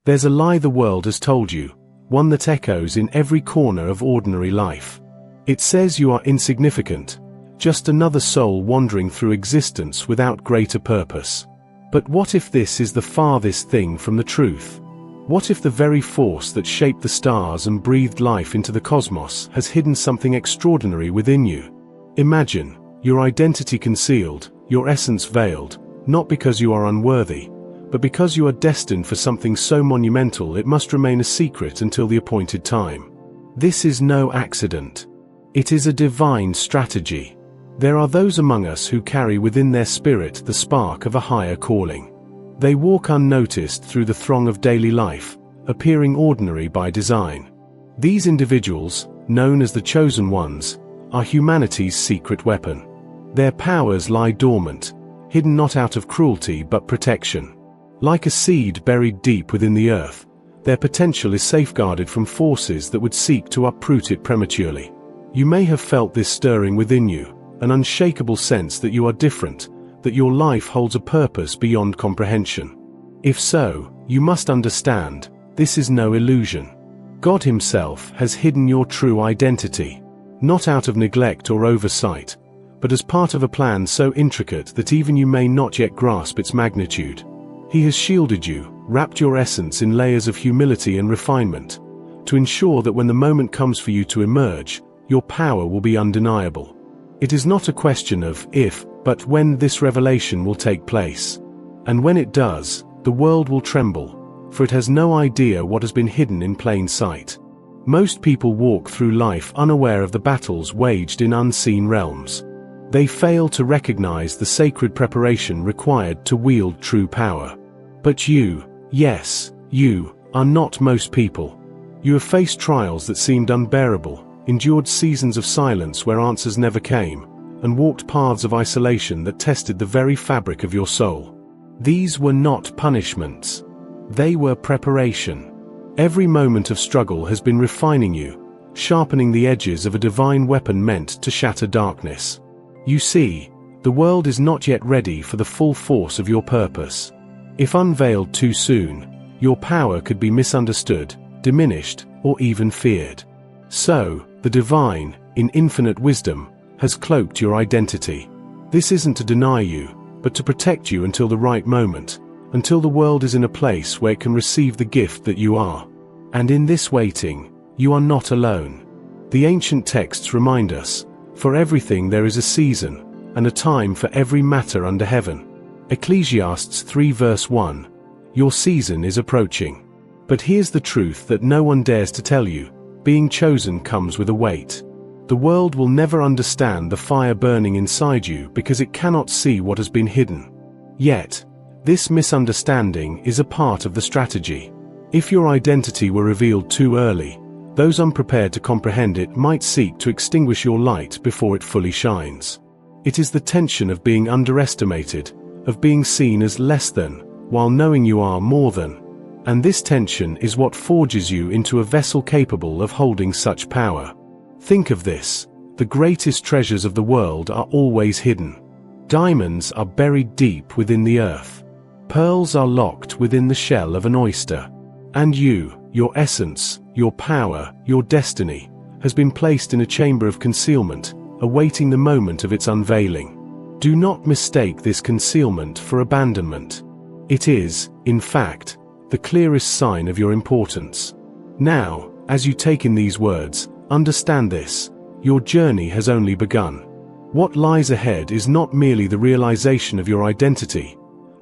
There's a lie the world has told you, one that echoes in every corner of ordinary life. It says you are insignificant, just another soul wandering through existence without greater purpose. But what if this is the farthest thing from the truth? What if the very force that shaped the stars and breathed life into the cosmos has hidden something extraordinary within you? Imagine your identity concealed, your essence veiled, not because you are unworthy, but because you are destined for something so monumental it must remain a secret until the appointed time. This is no accident. It is a divine strategy. There are those among us who carry within their spirit the spark of a higher calling. They walk unnoticed through the throng of daily life, appearing ordinary by design. These individuals, known as the chosen ones, are humanity's secret weapon. Their powers lie dormant, hidden not out of cruelty but protection. Like a seed buried deep within the earth, their potential is safeguarded from forces that would seek to uproot it prematurely. You may have felt this stirring within you, an unshakable sense that you are different, that your life holds a purpose beyond comprehension. If so, you must understand, this is no illusion. God Himself has hidden your true identity, not out of neglect or oversight, but as part of a plan so intricate that even you may not yet grasp its magnitude. He has shielded you, wrapped your essence in layers of humility and refinement, to ensure that when the moment comes for you to emerge, your power will be undeniable. It is not a question of if, but when this revelation will take place. And when it does, the world will tremble, for it has no idea what has been hidden in plain sight. Most people walk through life unaware of the battles waged in unseen realms. They fail to recognize the sacred preparation required to wield true power. But you, yes, you, are not most people. You have faced trials that seemed unbearable, endured seasons of silence where answers never came, and walked paths of isolation that tested the very fabric of your soul. These were not punishments. They were preparation. Every moment of struggle has been refining you, sharpening the edges of a divine weapon meant to shatter darkness. You see, the world is not yet ready for the full force of your purpose. If unveiled too soon, your power could be misunderstood, diminished, or even feared. So, the divine, in infinite wisdom, has cloaked your identity. This isn't to deny you, but to protect you until the right moment, until the world is in a place where it can receive the gift that you are. And in this waiting, you are not alone. The ancient texts remind us, for everything there is a season, and a time for every matter under heaven. Ecclesiastes 3 verse 1. Your season is approaching. But here's the truth that no one dares to tell you. Being chosen comes with a weight. The world will never understand the fire burning inside you because it cannot see what has been hidden. Yet, this misunderstanding is a part of the strategy. If your identity were revealed too early, those unprepared to comprehend it might seek to extinguish your light before it fully shines. It is the tension of being underestimated, of being seen as less than, while knowing you are more than. And this tension is what forges you into a vessel capable of holding such power. Think of this: the greatest treasures of the world are always hidden. Diamonds are buried deep within the earth. Pearls are locked within the shell of an oyster. And you, your essence, your power, your destiny, has been placed in a chamber of concealment, awaiting the moment of its unveiling. Do not mistake this concealment for abandonment. It is, in fact, the clearest sign of your importance. Now, as you take in these words, understand this: your journey has only begun. What lies ahead is not merely the realization of your identity,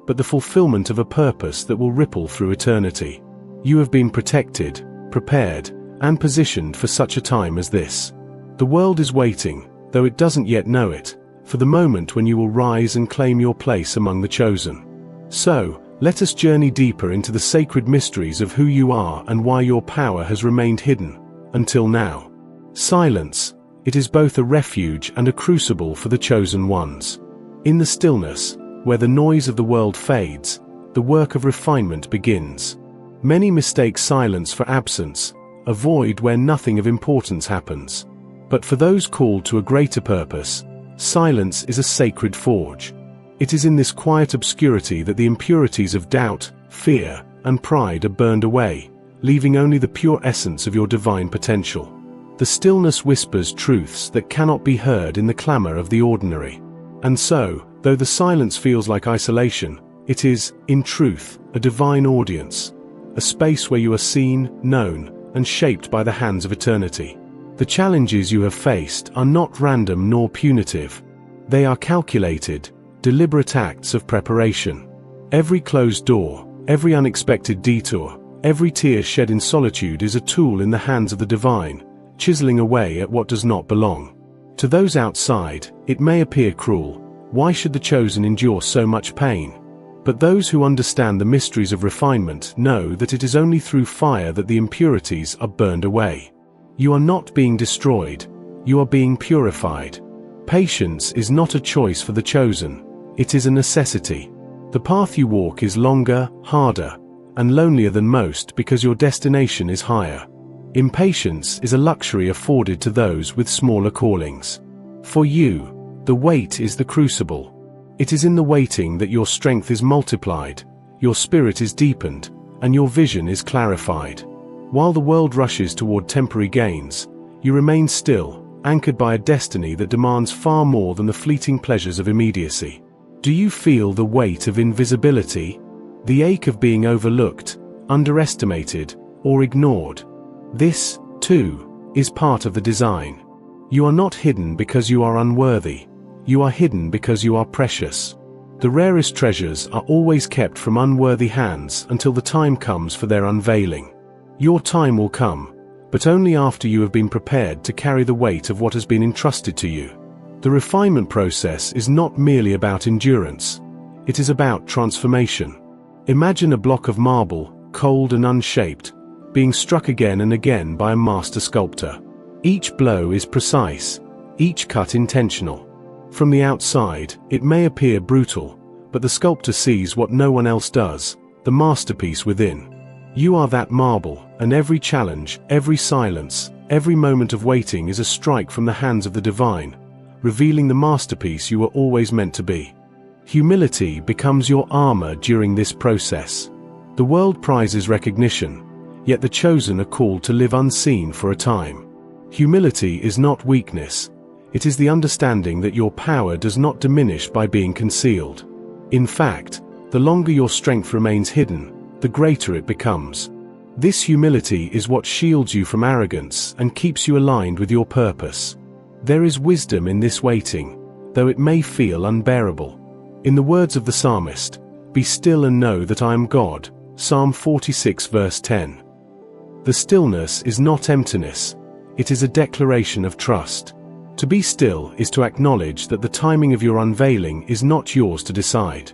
but the fulfillment of a purpose that will ripple through eternity. You have been protected, prepared, and positioned for such a time as this. The world is waiting, though it doesn't yet know it, for the moment when you will rise and claim your place among the chosen. So, let us journey deeper into the sacred mysteries of who you are and why your power has remained hidden, until now. Silence, it is both a refuge and a crucible for the chosen ones. In the stillness, where the noise of the world fades, the work of refinement begins. Many mistake silence for absence, a void where nothing of importance happens. But for those called to a greater purpose, silence is a sacred forge. It is in this quiet obscurity that the impurities of doubt, fear, and pride are burned away, leaving only the pure essence of your divine potential. The stillness whispers truths that cannot be heard in the clamor of the ordinary. And so, though the silence feels like isolation, it is, in truth, a divine audience, a space where you are seen, known, and shaped by the hands of eternity. The challenges you have faced are not random nor punitive. They are calculated, deliberate acts of preparation. Every closed door, every unexpected detour, every tear shed in solitude is a tool in the hands of the divine, chiseling away at what does not belong. To those outside, it may appear cruel. Why should the chosen endure so much pain? But those who understand the mysteries of refinement know that it is only through fire that the impurities are burned away. You are not being destroyed, you are being purified. Patience is not a choice for the chosen, it is a necessity. The path you walk is longer, harder, and lonelier than most because your destination is higher. Impatience is a luxury afforded to those with smaller callings. For you, the wait is the crucible. It is in the waiting that your strength is multiplied, your spirit is deepened, and your vision is clarified. While the world rushes toward temporary gains, you remain still, anchored by a destiny that demands far more than the fleeting pleasures of immediacy. Do you feel the weight of invisibility? The ache of being overlooked, underestimated, or ignored? This, too, is part of the design. You are not hidden because you are unworthy. You are hidden because you are precious. The rarest treasures are always kept from unworthy hands until the time comes for their unveiling. Your time will come, but only after you have been prepared to carry the weight of what has been entrusted to you. The refinement process is not merely about endurance. It is about transformation. Imagine a block of marble, cold and unshaped, being struck again and again by a master sculptor. Each blow is precise, each cut intentional. From the outside, it may appear brutal, but the sculptor sees what no one else does, the masterpiece within. You are that marble, and every challenge, every silence, every moment of waiting is a strike from the hands of the divine, revealing the masterpiece you were always meant to be. Humility becomes your armor during this process. The world prizes recognition, yet the chosen are called to live unseen for a time. Humility is not weakness. It is the understanding that your power does not diminish by being concealed. In fact, the longer your strength remains hidden, the greater it becomes. This humility is what shields you from arrogance and keeps you aligned with your purpose. There is wisdom in this waiting, though it may feel unbearable. In the words of the psalmist, "Be still and know that I am God," Psalm 46 verse 10. The stillness is not emptiness, it is a declaration of trust. To be still is to acknowledge that the timing of your unveiling is not yours to decide.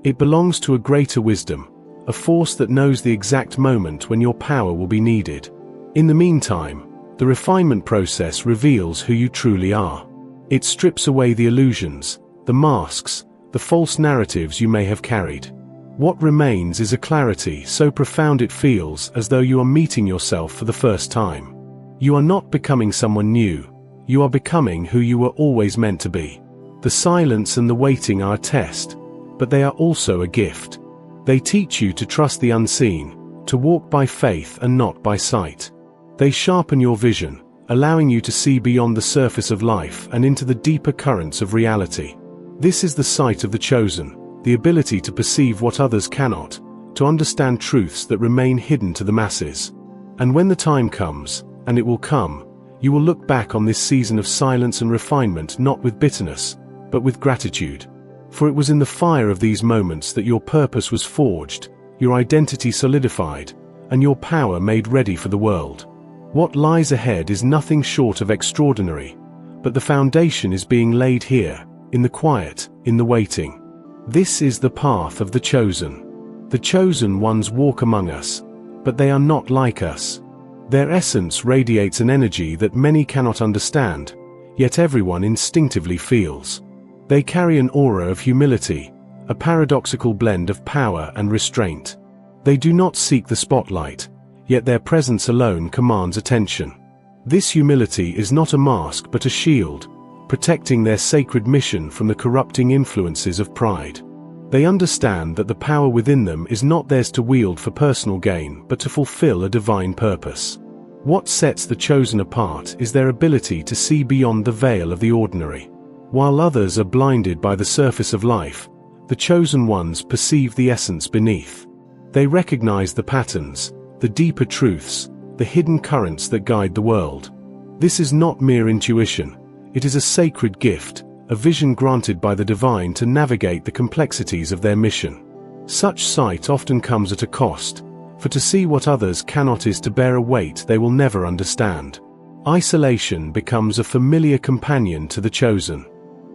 It belongs to a greater wisdom, a force that knows the exact moment when your power will be needed. In the meantime, the refinement process reveals who you truly are. It strips away the illusions, the masks, the false narratives you may have carried. What remains is a clarity so profound it feels as though you are meeting yourself for the first time. You are not becoming someone new. You are becoming who you were always meant to be. The silence and the waiting are a test, but they are also a gift. They teach you to trust the unseen, to walk by faith and not by sight. They sharpen your vision, allowing you to see beyond the surface of life and into the deeper currents of reality. This is the sight of the chosen, the ability to perceive what others cannot, to understand truths that remain hidden to the masses. And when the time comes, and it will come, you will look back on this season of silence and refinement not with bitterness, but with gratitude. For it was in the fire of these moments that your purpose was forged, your identity solidified, and your power made ready for the world. What lies ahead is nothing short of extraordinary, but the foundation is being laid here, in the quiet, in the waiting. This is the path of the chosen. The chosen ones walk among us, but they are not like us. Their essence radiates an energy that many cannot understand, yet everyone instinctively feels. They carry an aura of humility, a paradoxical blend of power and restraint. They do not seek the spotlight, yet their presence alone commands attention. This humility is not a mask but a shield, protecting their sacred mission from the corrupting influences of pride. They understand that the power within them is not theirs to wield for personal gain but to fulfill a divine purpose. What sets the chosen apart is their ability to see beyond the veil of the ordinary. While others are blinded by the surface of life, the chosen ones perceive the essence beneath. They recognize the patterns, the deeper truths, the hidden currents that guide the world. This is not mere intuition. It is a sacred gift, a vision granted by the divine to navigate the complexities of their mission. Such sight often comes at a cost, for to see what others cannot is to bear a weight they will never understand. Isolation becomes a familiar companion to the chosen.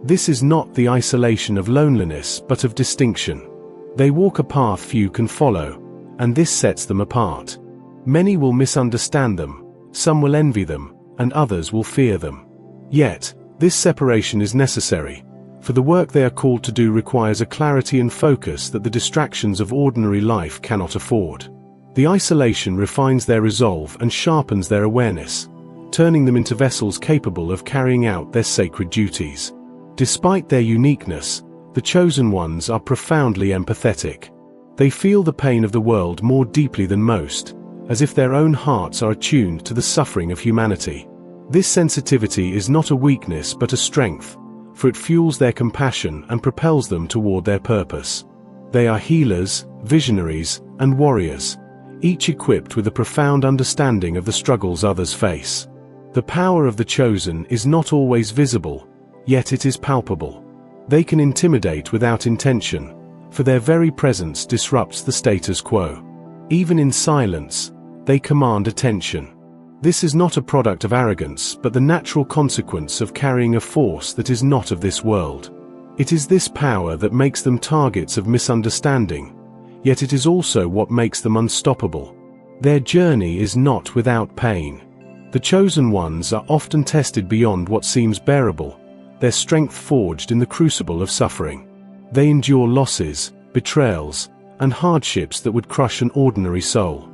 This is not the isolation of loneliness but of distinction. They walk a path few can follow, and this sets them apart. Many will misunderstand them, some will envy them, and others will fear them. Yet, this separation is necessary, for the work they are called to do requires a clarity and focus that the distractions of ordinary life cannot afford. The isolation refines their resolve and sharpens their awareness, turning them into vessels capable of carrying out their sacred duties. Despite their uniqueness, the chosen ones are profoundly empathetic. They feel the pain of the world more deeply than most, as if their own hearts are attuned to the suffering of humanity. This sensitivity is not a weakness but a strength, for it fuels their compassion and propels them toward their purpose. They are healers, visionaries, and warriors, each equipped with a profound understanding of the struggles others face. The power of the chosen is not always visible, yet it is palpable. They can intimidate without intention, for their very presence disrupts the status quo. Even in silence, they command attention. This is not a product of arrogance but the natural consequence of carrying a force that is not of this world. It is this power that makes them targets of misunderstanding, yet it is also what makes them unstoppable. Their journey is not without pain. The chosen ones are often tested beyond what seems bearable, their strength forged in the crucible of suffering. They endure losses, betrayals, and hardships that would crush an ordinary soul.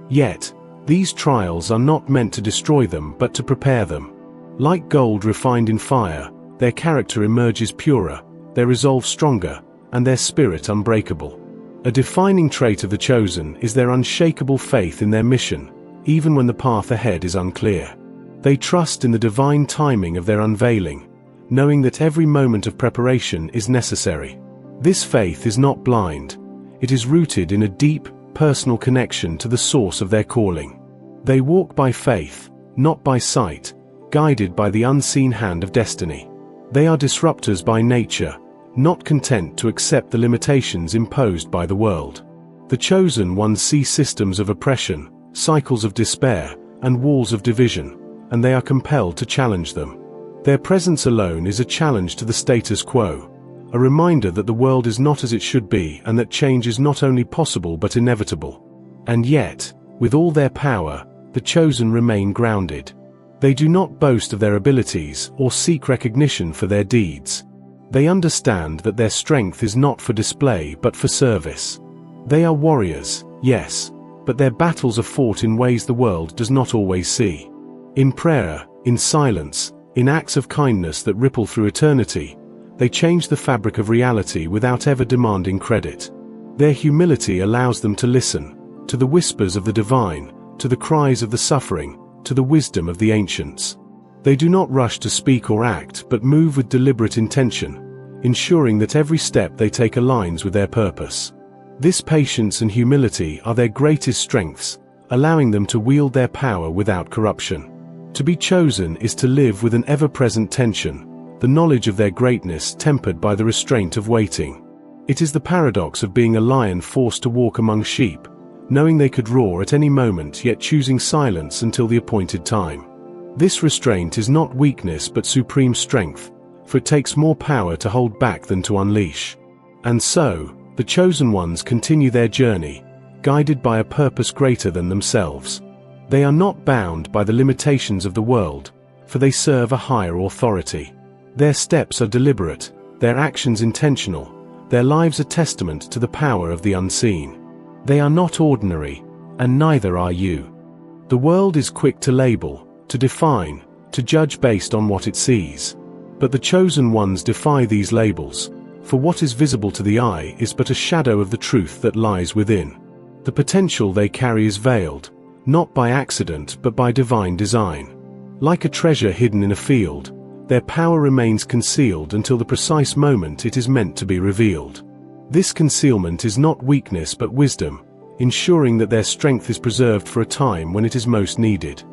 Yet, these trials are not meant to destroy them but to prepare them. Like gold refined in fire, their character emerges purer, their resolve stronger, and their spirit unbreakable. A defining trait of the chosen is their unshakable faith in their mission, even when the path ahead is unclear. They trust in the divine timing of their unveiling, knowing that every moment of preparation is necessary. This faith is not blind. It is rooted in a deep, personal connection to the source of their calling. They walk by faith, not by sight, guided by the unseen hand of destiny. They are disruptors by nature, not content to accept the limitations imposed by the world. The chosen ones see systems of oppression, cycles of despair, and walls of division, and they are compelled to challenge them. Their presence alone is a challenge to the status quo, a reminder that the world is not as it should be and that change is not only possible but inevitable. And yet, with all their power, the chosen remain grounded. They do not boast of their abilities or seek recognition for their deeds. They understand that their strength is not for display but for service. They are warriors, yes, but their battles are fought in ways the world does not always see. In prayer, in silence, in acts of kindness that ripple through eternity, they change the fabric of reality without ever demanding credit. Their humility allows them to listen, to the whispers of the divine, to the cries of the suffering, to the wisdom of the ancients. They do not rush to speak or act but move with deliberate intention, ensuring that every step they take aligns with their purpose. This patience and humility are their greatest strengths, allowing them to wield their power without corruption. To be chosen is to live with an ever-present tension, the knowledge of their greatness tempered by the restraint of waiting. It is the paradox of being a lion forced to walk among sheep, knowing they could roar at any moment yet choosing silence until the appointed time. This restraint is not weakness but supreme strength, for it takes more power to hold back than to unleash. And so, the chosen ones continue their journey, guided by a purpose greater than themselves. They are not bound by the limitations of the world, for they serve a higher authority. Their steps are deliberate, their actions intentional, their lives a testament to the power of the unseen. They are not ordinary, and neither are you. The world is quick to label, to define, to judge based on what it sees. But the chosen ones defy these labels, for what is visible to the eye is but a shadow of the truth that lies within. The potential they carry is veiled, not by accident but by divine design. Like a treasure hidden in a field, their power remains concealed until the precise moment it is meant to be revealed. This concealment is not weakness but wisdom, ensuring that their strength is preserved for a time when it is most needed.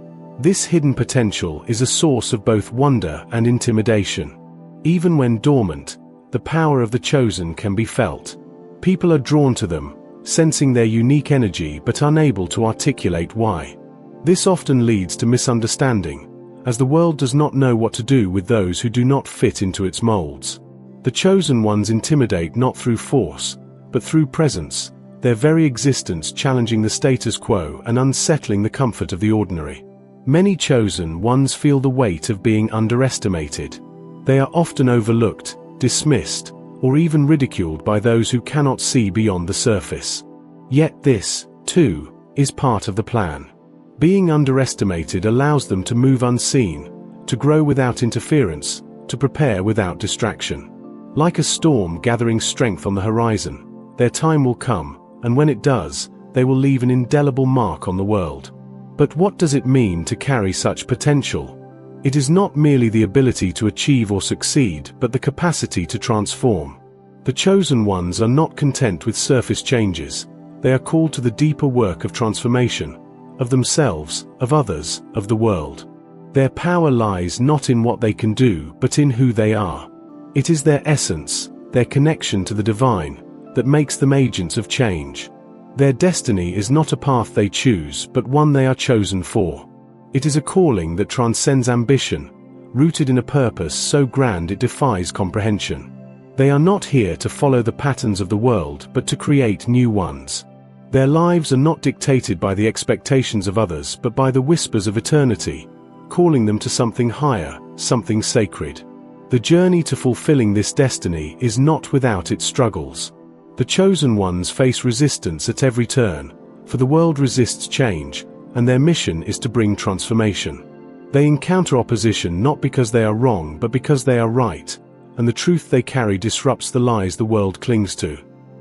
This hidden potential is a source of both wonder and intimidation. Even when dormant, the power of the chosen can be felt. People are drawn to them, sensing their unique energy but unable to articulate why. This often leads to misunderstanding, as the world does not know what to do with those who do not fit into its molds. The chosen ones intimidate not through force, but through presence, their very existence challenging the status quo and unsettling the comfort of the ordinary. Many chosen ones feel the weight of being underestimated. They are often overlooked, dismissed, or even ridiculed by those who cannot see beyond the surface. Yet this, too, is part of the plan. Being underestimated allows them to move unseen, to grow without interference, to prepare without distraction. Like a storm gathering strength on the horizon, their time will come, and when it does, they will leave an indelible mark on the world. But what does it mean to carry such potential? It is not merely the ability to achieve or succeed, but the capacity to transform. The chosen ones are not content with surface changes. They are called to the deeper work of transformation, of themselves, of others, of the world. Their power lies not in what they can do, but in who they are. It is their essence, their connection to the divine, that makes them agents of change. Their destiny is not a path they choose, but one they are chosen for. It is a calling that transcends ambition, rooted in a purpose so grand it defies comprehension. They are not here to follow the patterns of the world, but to create new ones. Their lives are not dictated by the expectations of others, but by the whispers of eternity, calling them to something higher, something sacred. The journey to fulfilling this destiny is not without its struggles. The chosen ones face resistance at every turn, for the world resists change, and their mission is to bring transformation. They encounter opposition not because they are wrong, but because they are right, and the truth they carry disrupts the lies the world clings to.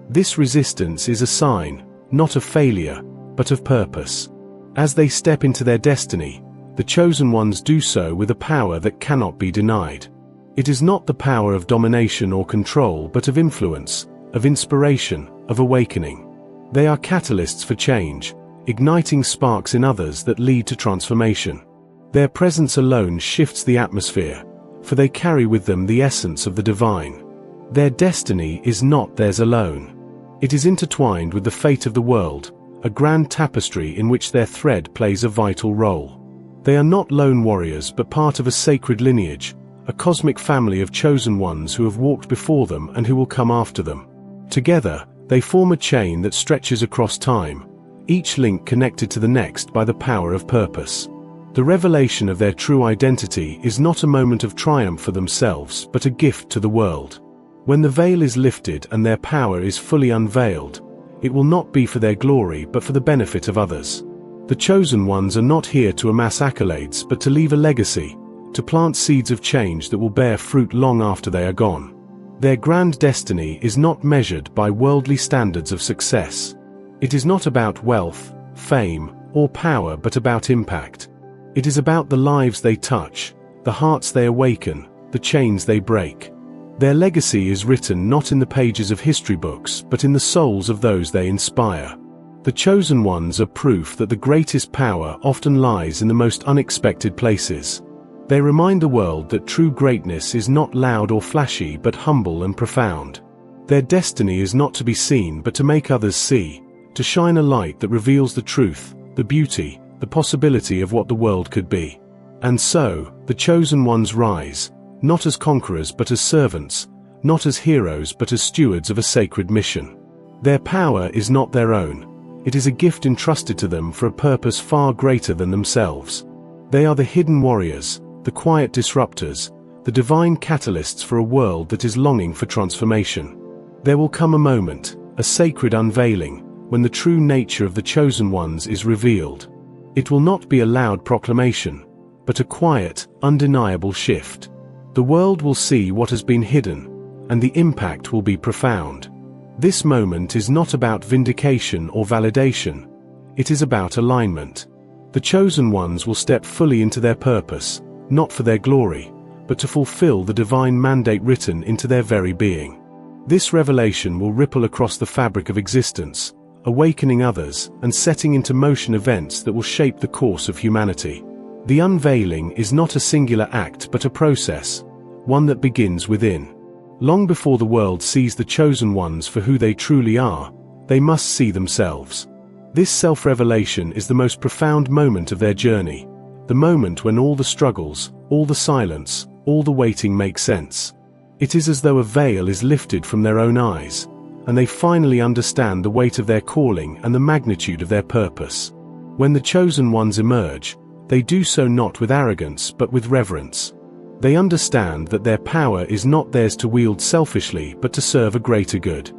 This resistance is a sign, not of failure, but of purpose. As they step into their destiny, the chosen ones do so with a power that cannot be denied. It is not the power of domination or control, but of influence, of inspiration, of awakening. They are catalysts for change, igniting sparks in others that lead to transformation. Their presence alone shifts the atmosphere, for they carry with them the essence of the divine. Their destiny is not theirs alone. It is intertwined with the fate of the world, a grand tapestry in which their thread plays a vital role. They are not lone warriors but part of a sacred lineage, a cosmic family of chosen ones who have walked before them and who will come after them. Together, they form a chain that stretches across time, each link connected to the next by the power of purpose. The revelation of their true identity is not a moment of triumph for themselves but a gift to the world. When the veil is lifted and their power is fully unveiled, it will not be for their glory but for the benefit of others. The chosen ones are not here to amass accolades but to leave a legacy, to plant seeds of change that will bear fruit long after they are gone. Their grand destiny is not measured by worldly standards of success. It is not about wealth, fame, or power but about impact. It is about the lives they touch, the hearts they awaken, the chains they break. Their legacy is written not in the pages of history books but in the souls of those they inspire. The chosen ones are proof that the greatest power often lies in the most unexpected places. They remind the world that true greatness is not loud or flashy but humble and profound. Their destiny is not to be seen but to make others see, to shine a light that reveals the truth, the beauty, the possibility of what the world could be. And so, the chosen ones rise, not as conquerors but as servants, not as heroes but as stewards of a sacred mission. Their power is not their own. It is a gift entrusted to them for a purpose far greater than themselves. They are the hidden warriors, the quiet disruptors, the divine catalysts for a world that is longing for transformation. There will come a moment, a sacred unveiling, when the true nature of the chosen ones is revealed. It will not be a loud proclamation, but a quiet, undeniable shift. The world will see what has been hidden, and the impact will be profound. This moment is not about vindication or validation. It is about alignment. The chosen ones will step fully into their purpose, not for their glory, but to fulfill the divine mandate written into their very being. This revelation will ripple across the fabric of existence, awakening others and setting into motion events that will shape the course of humanity. The unveiling is not a singular act but a process, one that begins within. Long before the world sees the chosen ones for who they truly are, they must see themselves. This self-revelation is the most profound moment of their journey, the moment when all the struggles, all the silence, all the waiting makes sense. It is as though a veil is lifted from their own eyes, and they finally understand the weight of their calling and the magnitude of their purpose. When the chosen ones emerge, they do so not with arrogance but with reverence. They understand that their power is not theirs to wield selfishly but to serve a greater good.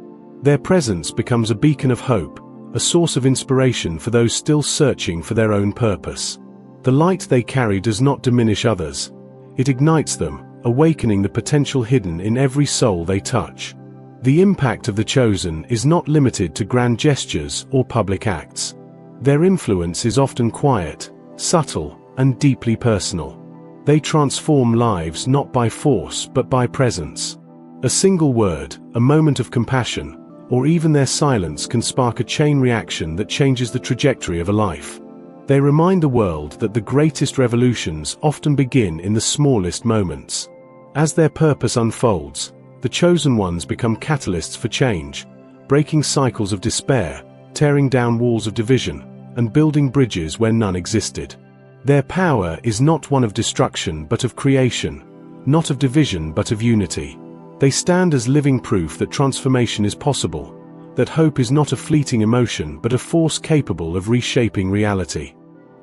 Their presence becomes a beacon of hope, a source of inspiration for those still searching for their own purpose. The light they carry does not diminish others. It ignites them, awakening the potential hidden in every soul they touch. The impact of the chosen is not limited to grand gestures or public acts. Their influence is often quiet, subtle, and deeply personal. They transform lives not by force but by presence. A single word, a moment of compassion, or even their silence can spark a chain reaction that changes the trajectory of a life. They remind the world that the greatest revolutions often begin in the smallest moments. As their purpose unfolds, the chosen ones become catalysts for change, breaking cycles of despair, tearing down walls of division, and building bridges where none existed. Their power is not one of destruction but of creation, not of division but of unity. They stand as living proof that transformation is possible, that hope is not a fleeting emotion but a force capable of reshaping reality.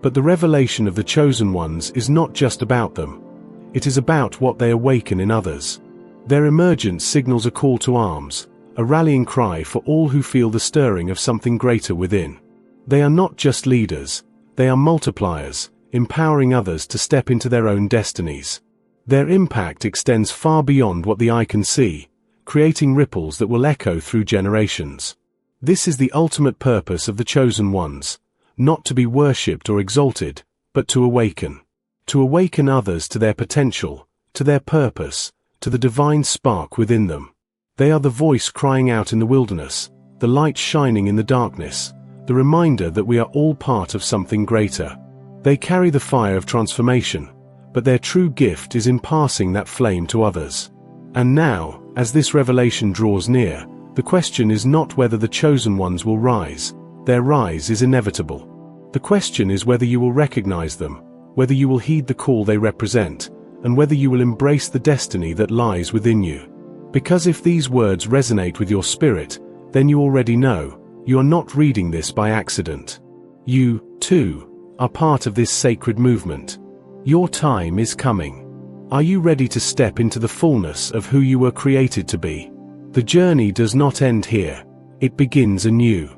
But the revelation of the chosen ones is not just about them. It is about what they awaken in others. Their emergence signals a call to arms, a rallying cry for all who feel the stirring of something greater within. They are not just leaders, they are multipliers, empowering others to step into their own destinies. Their impact extends far beyond what the eye can see, creating ripples that will echo through generations. This is the ultimate purpose of the chosen ones, not to be worshipped or exalted, but to awaken. To awaken others to their potential, to their purpose, to the divine spark within them. They are the voice crying out in the wilderness, the light shining in the darkness, the reminder that we are all part of something greater. They carry the fire of transformation, but their true gift is in passing that flame to others. And now, as this revelation draws near, the question is not whether the chosen ones will rise. Their rise is inevitable. The question is whether you will recognize them, whether you will heed the call they represent, and whether you will embrace the destiny that lies within you. Because if these words resonate with your spirit, then you already know, you are not reading this by accident. You, too, are part of this sacred movement. Your time is coming. Are you ready to step into the fullness of who you were created to be? The journey does not end here. It begins anew.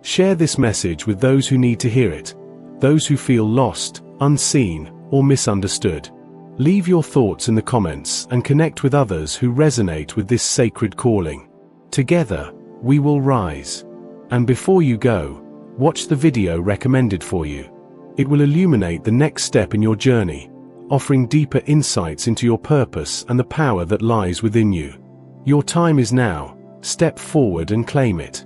Share this message with those who need to hear it, those who feel lost, unseen, or misunderstood. Leave your thoughts in the comments and connect with others who resonate with this sacred calling. Together, we will rise. And before you go, watch the video recommended for you. It will illuminate the next step in your journey, offering deeper insights into your purpose and the power that lies within you. Your time is now. Step forward and claim it.